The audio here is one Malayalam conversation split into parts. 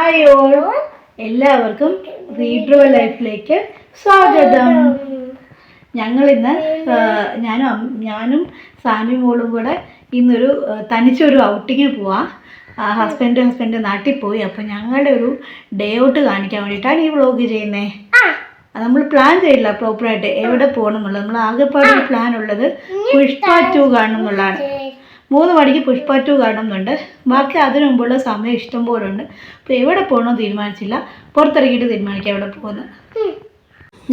ഹായ് ഓൾ, എല്ലാവർക്കും റീഡ്രോ ലൈഫിലേക്ക് സ്വാഗതം. ഞങ്ങളിന്ന് ഞാനും സാനി മോളും കൂടെ ഇന്നൊരു തനിച്ചൊരു ഔട്ടിങ്ങിന് പോവാം. ഹസ്ബൻഡ് നാട്ടിൽ പോയി. അപ്പോൾ ഞങ്ങളുടെ ഒരു ഡേ ഔട്ട് കാണിക്കാൻ വേണ്ടിയിട്ടാണ് ഈ വ്ളോഗ് ചെയ്യുന്നത്. നമ്മൾ പ്ലാൻ ചെയ്യില്ല പ്രോപ്പറായിട്ട് എവിടെ പോകണം എന്നുള്ളത്. നമ്മൾ ആകെപ്പാടൊരു പ്ലാൻ ഉള്ളത് പുഷ്പ 2 കാണണം എന്നുള്ളതാണ്. 3 മണിക്ക് പുഷ്പ 2 കാണുന്നുണ്ട്. ബാക്കി അതിനു മുമ്പുള്ള സമയം ഇഷ്ടം പോലെ ഉണ്ട്. അപ്പോൾ എവിടെ പോകണമെന്ന് തീരുമാനിച്ചില്ല. പുറത്തിറങ്ങിയിട്ട് തീരുമാനിക്കാം എവിടെ പോകുന്നത്.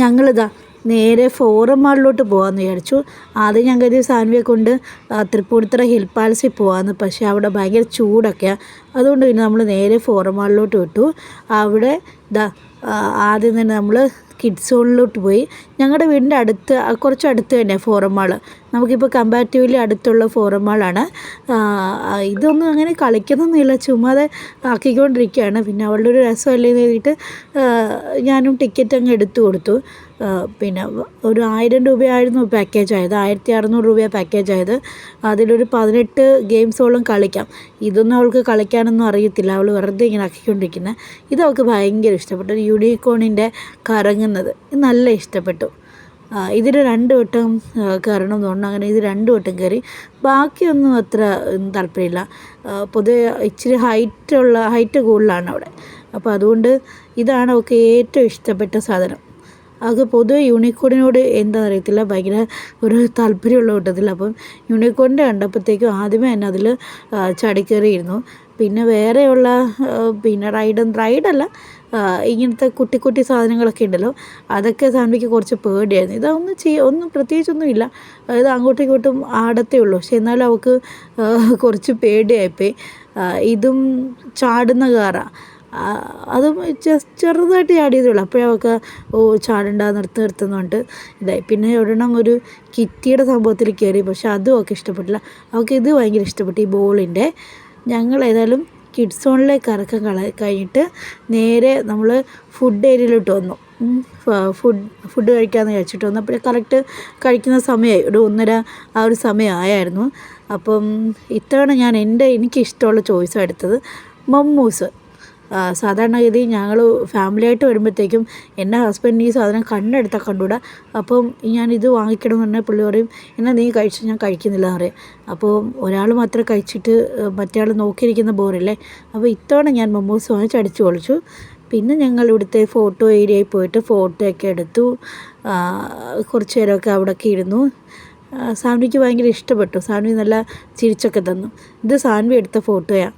ഞങ്ങളിതാ നേരെ ഫോറം മാളിലോട്ട് പോകാമെന്ന് വിചാരിച്ചു. ആദ്യം ഞാൻ കരുതി സാൻവിയെ കൊണ്ട് തൃപ്പൂണിത്തുറ ഹിൽ പാലസിൽ പോകാമെന്ന്. പക്ഷേ അവിടെ ഭയങ്കര ചൂടൊക്കെയാണ്. അതുകൊണ്ട് പിന്നെ നമ്മൾ നേരെ ഫോറം മാളിലോട്ട് വിട്ടു. അവിടെ ആദ്യം തന്നെ നമ്മൾ കിഡ്സ് സോണിലോട്ട് പോയി. ഞങ്ങളുടെ വീടിൻ്റെ അടുത്ത് കുറച്ച് അടുത്ത് തന്നെ ഫോറം മാൾ. നമുക്കിപ്പോൾ കമ്പാരിറ്റീവ്ലി അടുത്തുള്ള ഫോറം മാളാണ്. ഇതൊന്നും അങ്ങനെ കളിക്കുന്നൊന്നുമില്ല, ചുമ്മാതെ ആക്കിക്കൊണ്ടിരിക്കുകയാണ്. പിന്നെ അവളുടെ ഒരു രസമല്ലേ എന്ന് എഴുതിയിട്ട് ഞാനും ടിക്കറ്റ് അങ്ങ് എടുത്തു കൊടുത്തു. പിന്നെ ഒരു 1000 രൂപയായിരുന്നു പാക്കേജ് ആയത്. 1600 രൂപയാണ് പാക്കേജ് ആയത്. അതിലൊരു 18 ഗെയിംസോളം കളിക്കാം. ഇതൊന്നും അവൾക്ക് കളിക്കാനൊന്നും അറിയത്തില്ല. അവൾ വെറുതെ ഇങ്ങനെ ആക്കിക്കൊണ്ടിരിക്കുന്നത്. ഇത് അവൾക്ക് ഭയങ്കര ഇഷ്ടപ്പെട്ടു. ഒരു യൂണിക്കോണിൻ്റെ കറങ്ങുന്നത് നല്ല ഇഷ്ടപ്പെട്ടു. ഇതിൽ 2 വട്ടം കയറണം എന്ന് പറഞ്ഞു. അങ്ങനെ ഇത് 2 വട്ടം കയറി. ബാക്കിയൊന്നും അത്ര താല്പര്യമില്ല. പൊതുവെ ഇച്ചിരി ഹൈറ്റ് കൂടുതലാണ് അവിടെ. അപ്പോൾ അതുകൊണ്ട് ഇതാണ് അവൾക്ക് ഏറ്റവും ഇഷ്ടപ്പെട്ട സാധനം. അത് പൊതുവെ യൂണിക്കോണിനോട് എന്താണെന്ന് അറിയത്തില്ല, ഭയങ്കര ഒരു താല്പര്യമുള്ള കൂട്ടത്തില്ല. അപ്പം യൂണിക്കോണിൻ്റെ കണ്ടപ്പോഴത്തേക്കും ആദ്യമേ തന്നെ അതിൽ ചാടിക്കയറിയിരുന്നു. പിന്നെ വേറെയുള്ള പിന്നെ റൈഡല്ല, ഇങ്ങനത്തെ കുട്ടി സാധനങ്ങളൊക്കെ ഉണ്ടല്ലോ, അതൊക്കെ സാൻവിക്ക് കുറച്ച് പേടിയായിരുന്നു. ഒന്നും പ്രത്യേകിച്ചൊന്നുമില്ല. അതായത് അങ്ങോട്ടും ഇങ്ങോട്ടും ആടത്തേ ഉള്ളൂ. പക്ഷെ എന്നാലും അവൾക്ക് കുറച്ച് പേടിയായിപ്പോയി. ഇതും ചാടുന്ന കാറാണ്. അതും ചെറുതായിട്ട് ചാടിയതേ ഉള്ളൂ. അപ്പോഴേ അവൾക്ക് ചാടണ്ട നിർത്തുന്നുണ്ട് ഇതായി. പിന്നെ ഒരെണ്ണം ഒരു കിറ്റിയുടെ സംഭവത്തിൽ കയറി. പക്ഷെ അതും അവൾക്ക് ഇഷ്ടപ്പെട്ടില്ല. അവൾക്ക് ഇത് ഭയങ്കര ഇഷ്ടപ്പെട്ടു, ഈ ബോളിൻ്റെ. ഞങ്ങൾ ഏതായാലും കിഡ്സ് സോണിലേക്ക് ഇറക്കം കഴിഞ്ഞിട്ട് നേരെ നമ്മൾ ഫുഡ് ഏരിയയിലോട്ട് വന്നു. ഫുഡ് കഴിക്കാമെന്ന് വിചാരിച്ചിട്ട് വന്നു. അപ്പോൾ കറക്റ്റ് കഴിക്കുന്ന സമയമായി, ഒരു 1:30 ആ ഒരു സമയമായിരുന്നു. അപ്പം ഇത്തവണ ഞാൻ എനിക്കിഷ്ടമുള്ള ചോയ്സാണ് എടുത്തത്, മമ്മൂസ്. സാധാരണഗതി ഞങ്ങൾ ഫാമിലിയായിട്ട് വരുമ്പോഴത്തേക്കും എൻ്റെ ഹസ്ബൻഡിന് ഈ സാധനം കണ്ണെടുത്താൽ കണ്ടുകൂടാ. അപ്പം ഞാനിത് വാങ്ങിക്കണം എന്ന് പറഞ്ഞാൽ പുള്ളി പറയും, എന്നാൽ നീ കഴിച്ചു, ഞാൻ കഴിക്കുന്നില്ല എന്ന് പറയും. അപ്പോൾ ഒരാൾ മാത്രം കഴിച്ചിട്ട് മറ്റേ ആൾ നോക്കിയിരിക്കുന്ന ബോറില്ലേ. അപ്പോൾ ഇത്തവണ ഞാൻ മമ്മൂസ് വാങ്ങിച്ച് അടിച്ചു പൊളിച്ചു. പിന്നെ ഞങ്ങൾ ഇവിടുത്തെ ഫോട്ടോ ഏരിയയിൽ പോയിട്ട് ഫോട്ടോ ഒക്കെ എടുത്തു. കുറച്ച് നേരമൊക്കെ അവിടെയൊക്കെ ഇരുന്നു. സാൻവിക്ക് ഭയങ്കര ഇഷ്ടപ്പെട്ടു. സാൻവി നല്ല ചിരിച്ചൊക്കെ തന്നു. ഇത് സാൻവി എടുത്ത ഫോട്ടോയാണ്.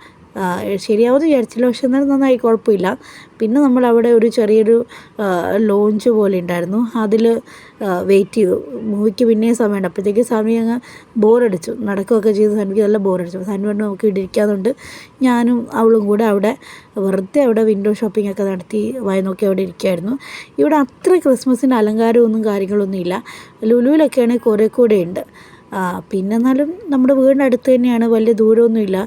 ശരിയാവുമെന്ന് വിചാരിച്ചില്ല, പക്ഷെ എന്നാലും നന്നായി, കുഴപ്പമില്ല. പിന്നെ നമ്മളവിടെ ഒരു ചെറിയൊരു ലോഞ്ച് പോലെ ഉണ്ടായിരുന്നു. അതിൽ വെയിറ്റ് ചെയ്തു. മൂവിക്ക് പിന്നെയും സമയമുണ്ട്. അപ്പോഴത്തേക്ക് സാൻവി അങ്ങ് ബോറടിച്ചു. നടക്കുകയൊക്കെ ചെയ്ത് സാൻവിക്ക് നല്ല ബോറടിച്ചു. സാൻവി കൊണ്ട് നമുക്ക് ഇവിടെ ഇരിക്കാതുകൊണ്ട് ഞാനും അവളും കൂടെ അവിടെ വെറുതെ അവിടെ വിൻഡോ ഷോപ്പിംഗ് ഒക്കെ നടത്തി വായി നോക്കി അവിടെ ഇരിക്കുമായിരുന്നു. ഇവിടെ അത്ര ക്രിസ്മസിൻ്റെ അലങ്കാരമൊന്നും കാര്യങ്ങളൊന്നും ഇല്ല. ലുലുവിലൊക്കെയാണെങ്കിൽ കുറേ കൂടെ ഉണ്ട്. പിന്നെ എന്നാലും നമ്മുടെ വീടിൻ്റെ അടുത്ത് തന്നെയാണ്, വലിയ ദൂരമൊന്നുമില്ല.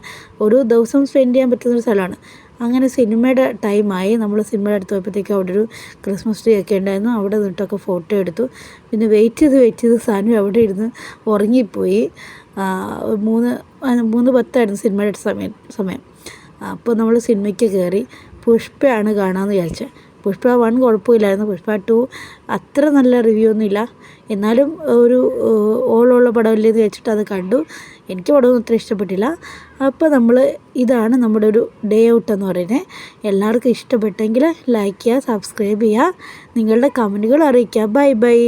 ഒരു ദിവസം സ്പെൻഡ് ചെയ്യാൻ പറ്റുന്നൊരു സ്ഥലമാണ്. അങ്ങനെ സിനിമയുടെ ടൈമായി. നമ്മൾ സിനിമയുടെ അടുത്ത് പോയപ്പോഴത്തേക്കും അവിടെ ഒരു ക്രിസ്മസ് ട്രീ ഒക്കെ ഉണ്ടായിരുന്നു. അവിടെ നിന്നിട്ടൊക്കെ ഫോട്ടോ എടുത്തു. പിന്നെ വെയിറ്റ് ചെയ്ത് സാൻവി അവിടെ ഇരുന്ന് ഉറങ്ങിപ്പോയി. 3:10 സിനിമയുടെ സമയം. അപ്പോൾ നമ്മൾ സിനിമയ്ക്ക് കയറി. പുഷ്പയാണ് കാണാമെന്ന് വിചാരിച്ചത്. പുഷ്പ 1 കുഴപ്പമില്ലായിരുന്നു. പുഷ്പ 2 അത്ര നല്ല റിവ്യൂ ഒന്നുമില്ല. എന്നാലും ഒരു ഓളമുള്ള പടമല്ലേന്ന് വെച്ചിട്ട് അത് കണ്ടു. എനിക്ക് പടമൊന്നും അത്ര ഇഷ്ടപ്പെട്ടില്ല. അപ്പോൾ ഇതാണ് നമ്മുടെ ഒരു ഡേ ഔട്ട് എന്ന് പറയുന്നത്. എല്ലാവർക്കും ഇഷ്ടപ്പെട്ടെങ്കിൽ ലൈക്ക് ചെയ്യുക, സബ്സ്ക്രൈബ് ചെയ്യുക, നിങ്ങളുടെ കമൻറ്റുകൾ അറിയിക്കുക. ബൈ.